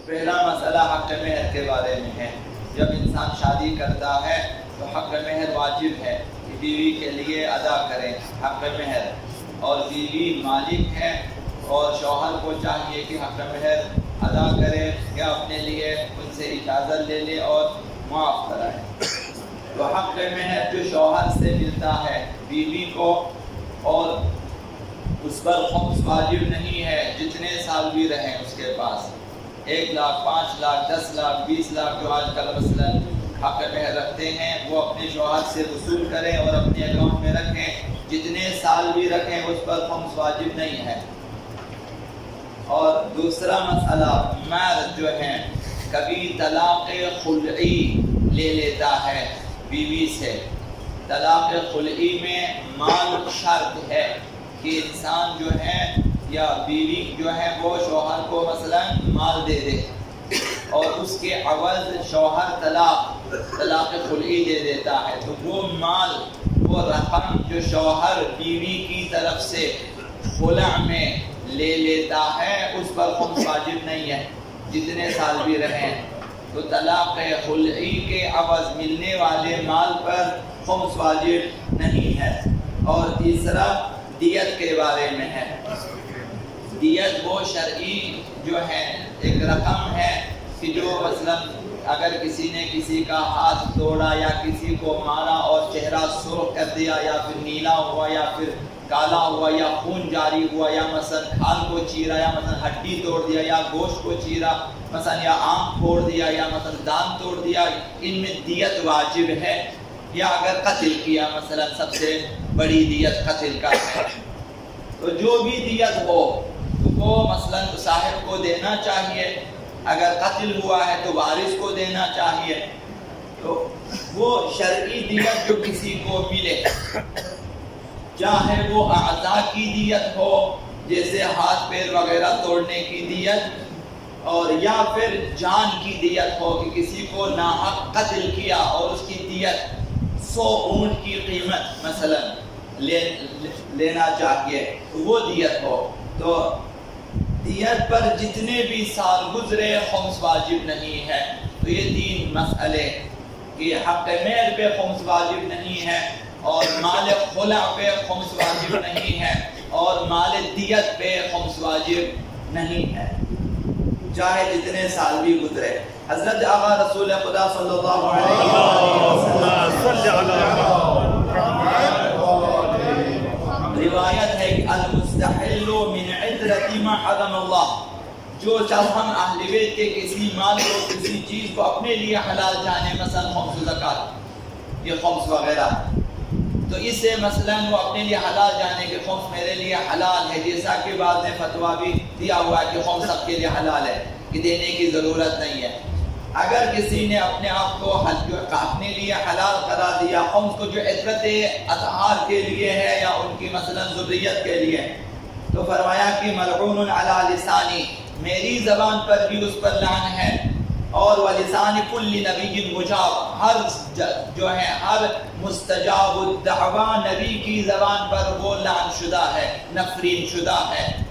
پہلا مسئلہ حق مہر کے بارے میں ہے۔ جب انسان شادی کرتا ہے تو حق مہر واجب ہے کہ بیوی کے لیے ادا کریں حق مہر، اور بیوی مالک ہے اور شوہر کو چاہیے کہ حق مہر ادا کرے یا اپنے لیے ان سے اجازت لے لے اور معاف کرائے۔ تو حق مہر جو شوہر سے ملتا ہے بیوی کو، اور اس پر خمس واجب نہیں ہے جتنے سال بھی رہیں اس کے پاس، 1 لاکھ 5 لاکھ 10 لاکھ 20 لاکھ جو آج کل مثلا حق مہر رکھتے ہیں وہ اپنے شوہر سے وصول کریں اور اپنے اکاؤنٹ میں رکھیں، جتنے سال بھی رکھیں اس پر خمس واجب نہیں ہے۔ اور دوسرا مسئلہ، مرد جو ہے کبھی طلاق خلعی لے لیتا ہے بیوی سے۔ طلاق خلعی میں مال شرط ہے کہ انسان جو ہے یا بیوی جو ہے وہ شوہر کو مثلا مال دے دے، اور اس کے عوض شوہر طلاق خلعی دے دیتا ہے، تو وہ مال، وہ رقم جو شوہر بیوی کی طرف سے خلع میں لے لیتا ہے اس پر خمس واجب نہیں ہے جتنے سال بھی رہیں۔ تو طلاق خلعی کے عوض ملنے والے مال پر خمس واجب نہیں ہے۔ اور تیسرا دیت کے بارے میں ہے۔ دیت وہ شرعی جو ہے ایک رقم ہے کہ جو مثلا اگر کسی نے کسی کا ہاتھ توڑا یا کسی کو مارا اور چہرہ سرخ کر دیا یا پھر نیلا ہوا یا پھر کالا ہوا یا خون جاری ہوا یا مثلا کھال کو چیرا یا مثلا ہڈی توڑ دیا یا گوشت کو چیرا مثلا یا آنکھ پھوڑ دیا یا مثلا دان توڑ دیا، ان میں دیت واجب ہے۔ یا اگر قتل کیا مثلا سب سے بڑی دیت قتل کا ہے، تو جو بھی دیت ہو وہ مثلا صاحب کو دینا چاہیے، اگر قتل ہوا ہے تو وارث کو دینا چاہیے۔ تو وہ شرعی دیت جو کسی کو ملے، چاہے وہ اعضاء کی دیت ہو جیسے ہاتھ پیر وغیرہ توڑنے کی دیت، اور یا پھر جان کی دیت ہو کہ کسی کو ناحق قتل کیا اور اس کی دیت 100 اونٹ کی قیمت مثلا لینا چاہیے، وہ دیت ہو۔ تو دیت پر جتنے بھی سال گزرے خمس واجب نہیں ہے۔ تو یہ 3 مسئلے کہ حق مہر پہ خمس واجب نہیں ہے، اور مال خلع پہ خمس واجب نہیں ہے، اور مال دیت پہ خمس واجب نہیں ہے، چاہے جتنے سال بھی گزرے۔ حضرت آقا رسول خدا صلی اللہ علیہ وسلم روایت ہے کہ المستحل من عدرت ما حرم اللہ، جو شخص ہم اہل بیت کے کسی مال کو کسی چیز کو اپنے لیے حلال جانے، مثلا خمس زکوٰۃ، یہ خمس وغیرہ، تو اس سے مثلا وہ اپنے لیے حلال جانے کہ خمس میرے لیے حلال ہے، جیسا کہ بعض نے فتویٰ بھی دیا ہوا ہے کہ خمس سب کے لیے حلال ہے کہ دینے کی ضرورت نہیں ہے۔ اگر کسی نے اپنے آپ کو اپنے لیے حلال قرار دیا خمس کو جو عزت اطہار کے لیے ہے یا ان کی مثلا ذریت کے لیے، تو فرمایا کہ ملعون علی لسانی، میری زبان پر بھی اس پر لعن ہے، اور ولسان کل نبی مجاب، ہر جو ہے ہر مستجاب الدعویٰ نبی کی زبان پر وہ لعن شدہ ہے، نفرین شدہ ہے۔